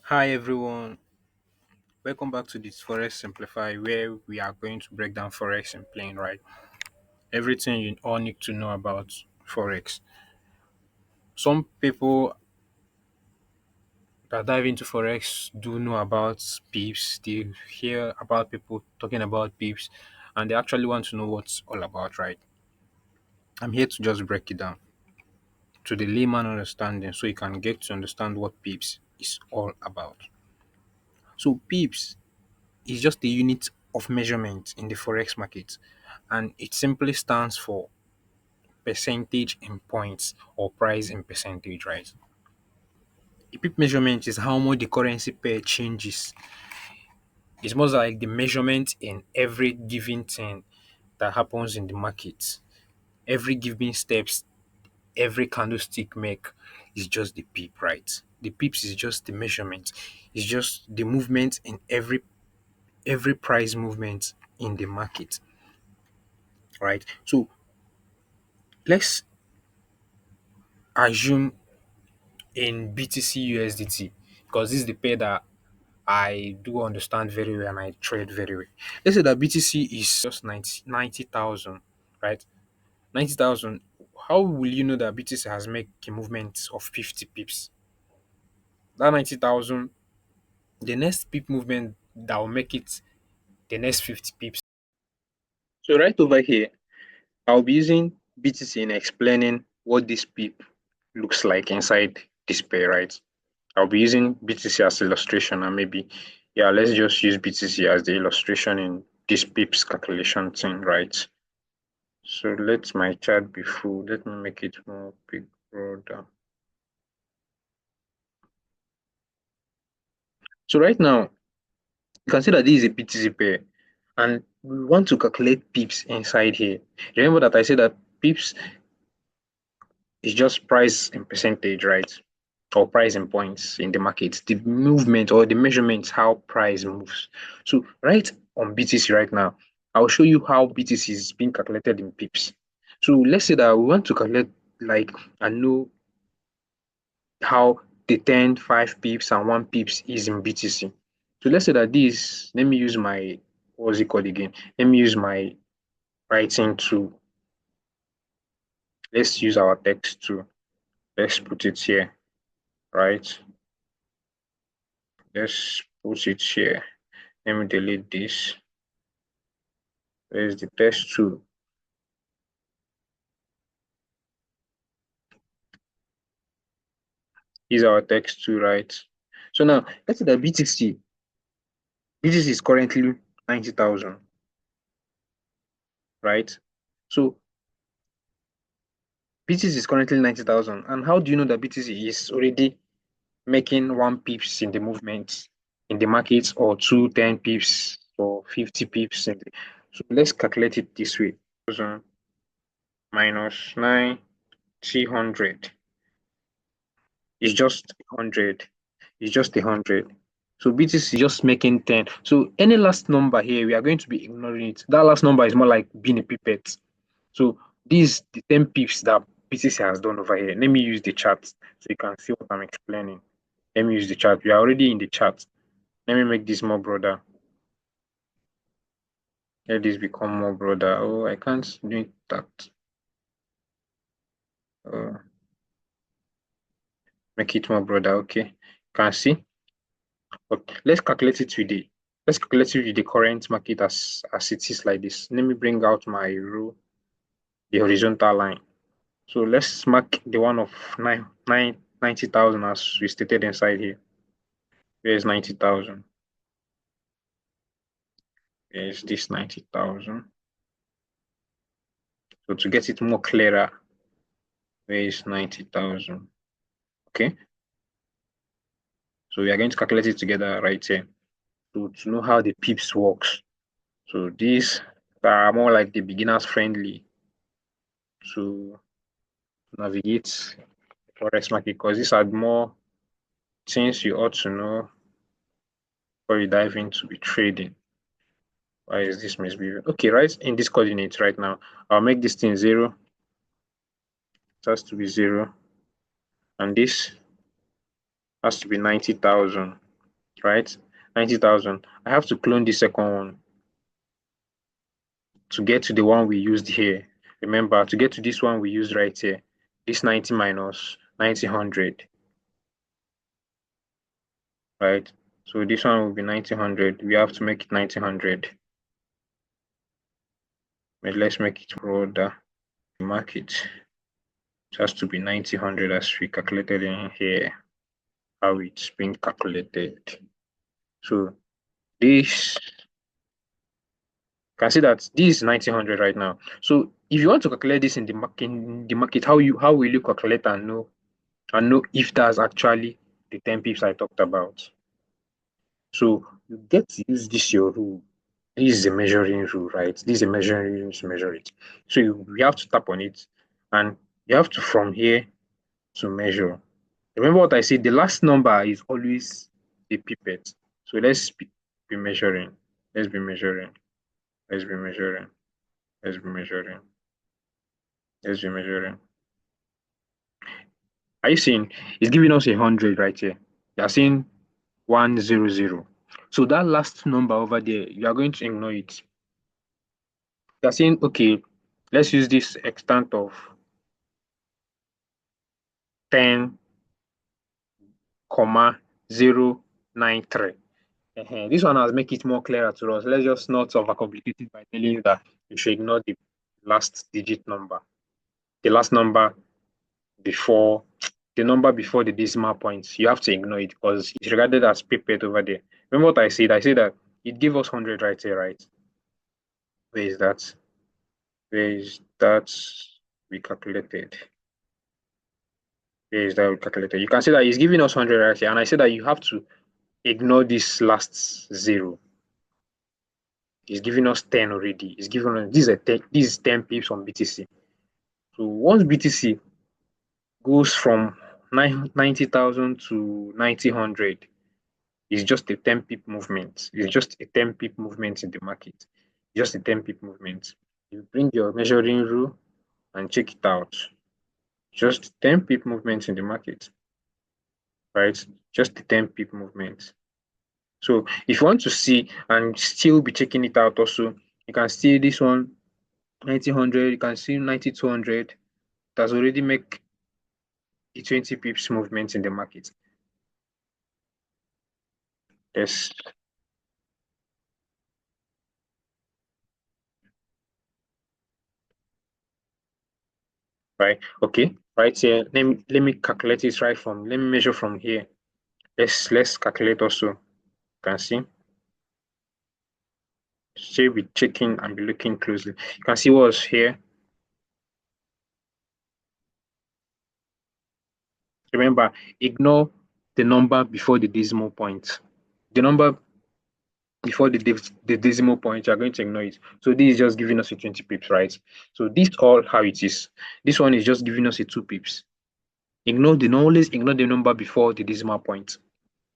Hi everyone, welcome back to this Forex Simplify where we are going to break down Forex in plain right. Everything you all need to know about Forex. Some people that dive into Forex do know about pips, they hear about people talking about pips, and they actually want to know what's all about, right? I'm here to just break it down to the layman understanding so you can get to understand what pips is all about. So pips is just a unit of measurement in the forex market, and it simply stands for percentage in points or price in percentage, right? A pip measurement is how much the currency pair changes. It's more like the measurement in every given thing that happens in the market. Every given steps, every candlestick make is just the pip, right? The pips is just the measurement. It's just the movement in every price movement in the market, right? So let's assume in BTC USDT, because this is the pair that I do understand very well and I trade very well. Let's say that BTC is just 90,000, right? 90,000. How will you know that BTC has made a movement of 50 pips? That 90,000, the next pip movement that will make it the next 50 pips. So right over here, I'll be using BTC in explaining what this pip looks like inside this pair, right? I'll be using BTC as illustration and maybe, yeah, let's just use BTC as the illustration in this pips calculation thing, right? So let my chart be full. Let me make it more big, broader. So right now, you can see that this is a BTC pair and we want to calculate pips inside here. Remember that I said that pips is just price in percentage, right? Or price in points in the market, the movement or the measurement, how price moves. So right on BTC right now, I'll show you how BTC is being calculated in pips. So let's say that we want to calculate like and know how the 10, 5 pips and 1 pips is in BTC. So let's say that this, let me use my, what's it called again? Let me use my writing tool. Let's use our text tool. Let's put it here, right? Let's put it here. Let me delete this. There's the text tool. Is our text tool, right? So now let's say that BTC is currently 90,000, right? So BTC is currently 90,000. And how do you know that BTC is already making 1 pips in the movement in the market or 10 pips or 50 pips? So let's calculate it this way. 1,000 minus 9,300 is just 100. It's just 100. So BTC is just making 10. So any last number here, we are going to be ignoring it. That last number is more like being a pipette. So these the 10 pips that BTC has done over here. Let me use the chart so you can see what I'm explaining. Let me use the chart. We are already in the chart. Let me make this more broader. Let this become more broader. Oh, I can't do that. Make it more broader. Okay. Can see? But let's calculate it with the current market as it is like this. Let me bring out my rule, the horizontal line. So let's mark the one of 90,000 as we stated inside here. Where is 90,000? Where is this 90,000? So to get it more clearer, where is 90,000? Okay. So we are going to calculate it together right here to know how the pips works. So these are more like the beginners friendly to navigate forex market because these are more things you ought to know before you dive into the trading. Why is this misbehaving? Okay, right in this coordinate right now, I'll make this thing 0. It has to be 0. And this has to be 90,000. right? 90,000. I have to clone the second one to get to the one we used here. Remember, to get to this one we used right here, this 90 minus 90, right? So this one will be 90. We have to make it 90. But let's make it broader. Mark it. It has to be 90 as we calculated in here, how it's been calculated. So this, can see that this is 90 right now. So if you want to calculate this in the market, how will you calculate and know if that's actually the 10 pips I talked about? So you get to use this your rule. This is a measuring rule, right? This is a measuring rule to measure it. So we have to tap on it, and you have to from here to measure. Remember what I said, the last number is always a pipette. So be measuring. Let's be measuring. Let's be measuring. Let's be measuring. Let's be measuring. Are you seeing? It's giving us 100 right here. You're seeing 100. So that last number over there, you are going to ignore it. You're saying, okay, let's use this extent of 10, 0.093. This one has make it more clearer to us. Let's just not overcomplicate it by telling you that you should ignore the last digit number. The last number before the number before the decimal points. You have to ignore it because it's regarded as pipette over there. Remember what I said? I said that it gave us 100 right here, right? Where is that? Where is that we calculated? Where is that we calculated? You can see that it's giving us 100 right here. And I said that you have to ignore this last zero. It's giving us 10 already. It's giving us this is 10 pips on BTC. So once BTC goes from 90,000 to 90,000, it's just a 10 pip movement. It's just a 10 pip movement in the market. Just a 10 pip movement. You bring your measuring rule and check it out. Just 10 pip movement in the market, right? Just a 10 pip movement. So if you want to see and still be checking it out also, you can see this one 90, you can see 9200. That's already make a 20 pips movement in the market. Yes. Right. Okay. Right here. Let me calculate it right from. Let me measure from here. Let's calculate also. You can see. Still be checking and be looking closely. You can see what's here. Remember, ignore the number before the decimal point. The number before the decimal point, you're going to ignore it. So this is just giving us a 20 pips, right? So this all how it is. This one is just giving us a 2 pips. Always ignore the number before the decimal point.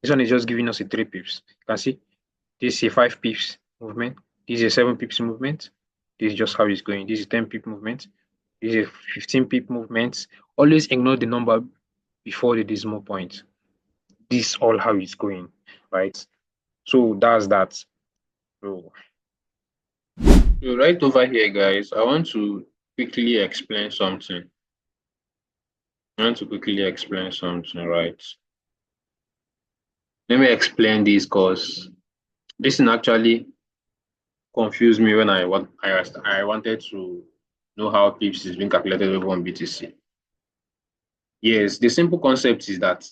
This one is just giving us a 3 pips. You can see this is a 5 pips movement. This is a 7 pips movement. This is just how it's going. This is 10 pip movement. This is a 15 pip movement. Always ignore the number before the decimal point. This all how it's going, right? So that's that. So right over here, guys, I want to quickly explain something. Right? Let me explain this because this thing actually confused me when I wanted to know how pips is being calculated over on BTC. Yes, the simple concept is that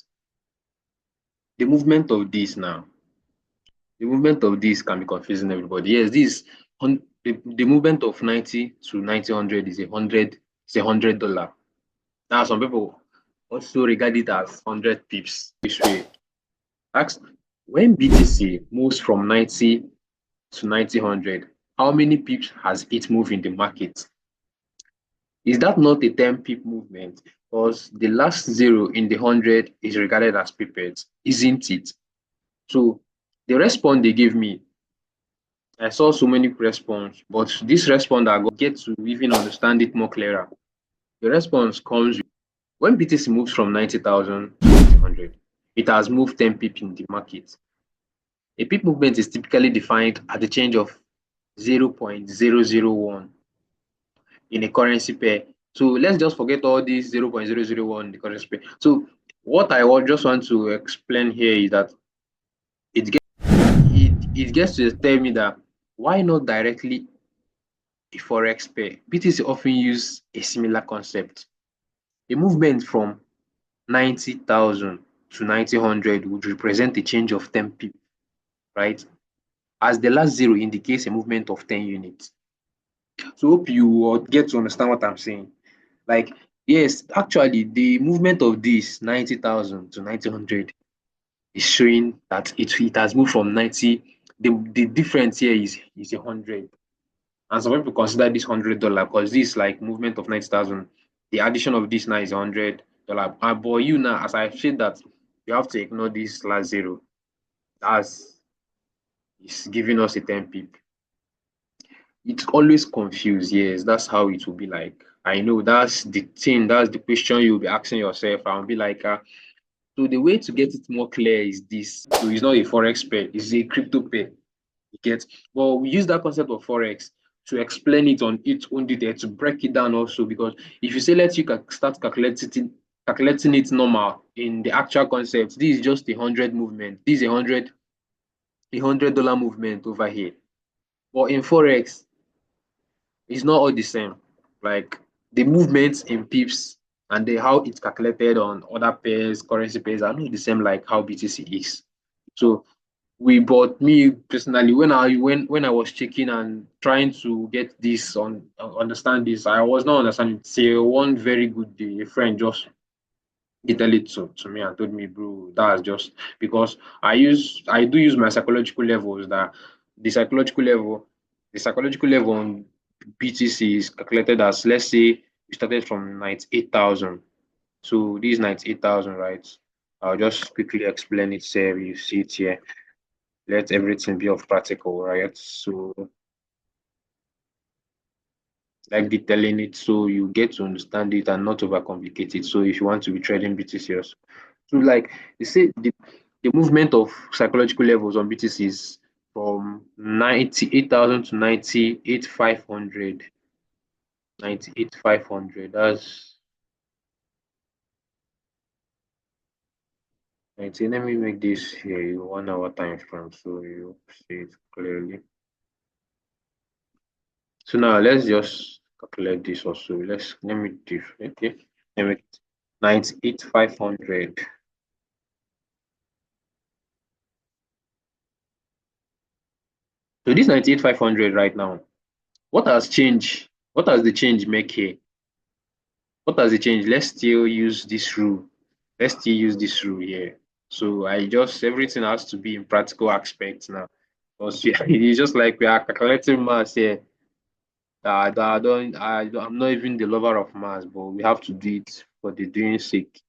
the movement of this now, the movement of this can be confusing everybody. Yes, the movement of 90 to 90 is $100. Now some people also regard it as 100 pips this way. Ask when BTC moves from 90 to 90, how many pips has it moved in the market? Is that not a 10 pip movement? Because the last zero in the 100 is regarded as pipettes, isn't it? So the response they gave me, I saw so many response, but this response I go get to even understand it more clearer. The response comes with, when BTC moves from 90,000 to 90, it has moved 10 pip in the market. A pip movement is typically defined at the change of 0.001 in a currency pair. So let's just forget all these 0.001 in the currency pair. So what I just want to explain here is that it gets to tell me that why not directly a forex pair? BTC often use a similar concept. A movement from 90,000 to 90,000 would represent a change of 10 pip, right? As the last zero indicates a movement of 10 units. So hope you get to understand what I'm saying. Like, yes, actually, the movement of this 90,000 to 90,000 is showing that it has moved from 90. The difference here is 100. And some people consider this $100 because this like movement of 90,000. The addition of this now is $100. But you now, as I said that, you have to ignore this last zero. That's it's giving us a 10 pip. It's always confused. Yes, that's how it will be like. I know that's the thing. That's the question you'll be asking yourself. I'll be like, so the way to get it more clear is this. So it's not a forex pair. It's a crypto pair. You get. Well, we use that concept of forex to explain it on its own detail to break it down also because if you say let's you start calculating it normal in the actual concept, this is just a 100 movement. This is $100 movement over here. But in forex, it's not all the same. Like the movements in pips and the how it's calculated on other pairs, currency pairs are not the same like how BTC is. So we bought me personally when I was checking and trying to get this on understand this, I was not understanding. Say one very good day, a friend just he tell it to me and told me, bro, that's just because I do use my psychological levels that the psychological level the psychological level on BTC is calculated as let's say we started from 98,000. So this 98,000, right? I'll just quickly explain it, say you see it here. Let everything be of practical, right? So like detailing it so you get to understand it and not overcomplicate it. So if you want to be trading BTC also. So like they say the movement of psychological levels on BTC is from 98,000 to 98,500. 98,500. That's 19. Let me make this here 1 hour time frame so you see it clearly. So now let's just calculate this also. Let me do okay. Let me 98,500. So this 98,500 right now, what has changed? What has the change make here? What has the change? Let's still use this rule. Let's still use this rule here. So I just everything has to be in practical aspects now. Because it's just like we are calculating mass here. I'm not even the lover of mass, but we have to do it for the doing sake.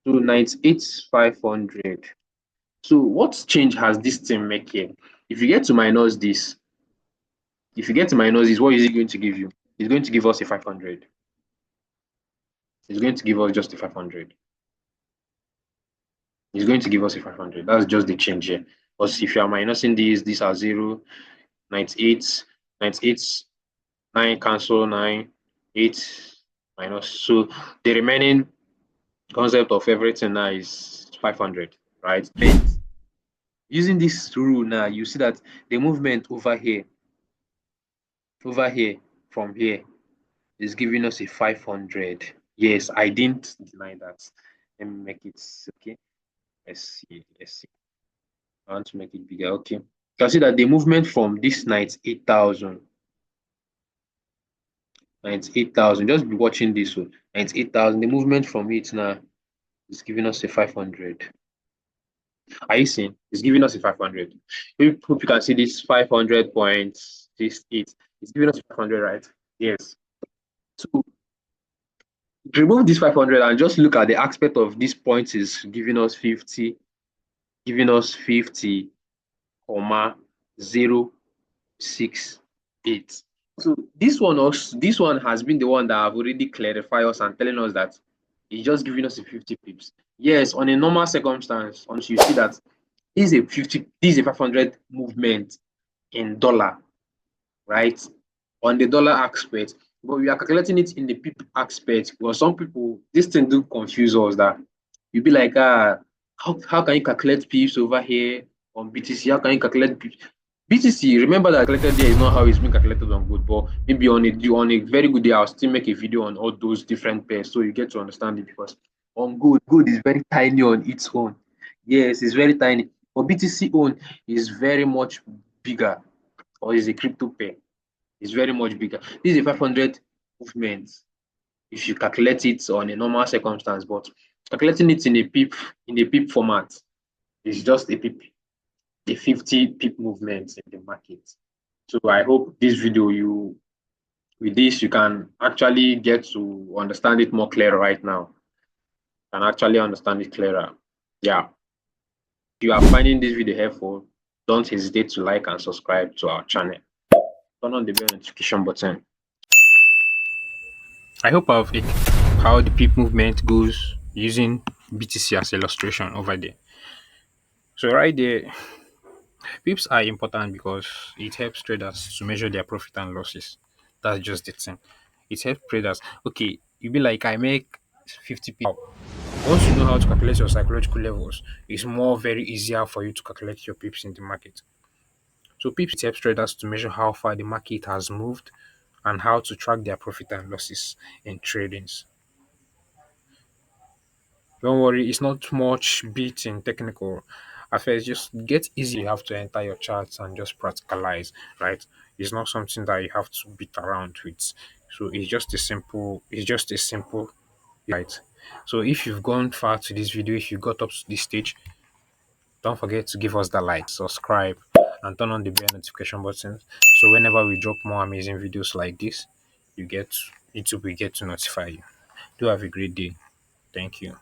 So 98,500. So what change has this thing make here? If you get to minus this, if you get to minus this, what is it going to give you? It's going to give us a 500. It's going to give us just a 500. It's going to give us a 500. That's just the change here. Because if you are minusing these are 0, 98, 98, 9 cancel 9, 8 minus. So the remaining concept of everything now is 500, right? But using this rule now, you see that the movement over here, from here, is giving us a 500. Yes, I didn't deny that. Let me make it okay. Let's see. Let's see. I want to make it bigger. Okay. You can see that the movement from this 98,000, 98,000, just be watching this one. 98,000, the movement from it now is giving us a 500. Are you seeing? It's giving us a 500. Hope you can see this 500.68. It's giving us 500, right? Yes. So remove this 500 and just look at the aspect of these points is giving us 50, comma 068. So this one has been the one that have already clarified us and telling us that it's just giving us a 50 pips. Yes, on a normal circumstance, once you see that This is a 500 movement in dollar, right? On the dollar aspect, but we are calculating it in the pip aspect because some people this thing do confuse us that you be like, how can you calculate pips over here on BTC? How can you calculate pips? BTC, remember that calculated there is not how it's being calculated on gold, but maybe on a very good day, I'll still make a video on all those different pairs so you get to understand it because on gold is very tiny on its own. Yes, it's very tiny. But BTC own is very much bigger or is a crypto pair. It's very much bigger. This is a 500 movement if you calculate it on a normal circumstance, but calculating it in a pip format is just a pip, a 50 pip movement in the market. So I hope this video you with this you can actually get to understand it more clear right now. Can actually understand it clearer. Yeah. If you are finding this video helpful, don't hesitate to like and subscribe to our channel. Turn on the bell notification button. I hope I've how the peep movement goes using BTC as illustration over there. So right there, pips are important because it helps traders to measure their profit and losses. That's just the thing. It helps traders. Okay, you be like I make 50 p. Once you know how to calculate your psychological levels, it's more very easier for you to calculate your pips in the market. So pips it helps traders to measure how far the market has moved and how to track their profit and losses in tradings. Don't worry, it's not much bit in technical. At first, just get easy. You have to enter your charts and just practicalize, right? It's not something that you have to beat around with. So it's just a simple, right? So if you've gone far to this video, if you got up to this stage, don't forget to give us the like, subscribe, and turn on the bell notification button. So whenever we drop more amazing videos like this, you get YouTube will get to notify you. Do have a great day. Thank you.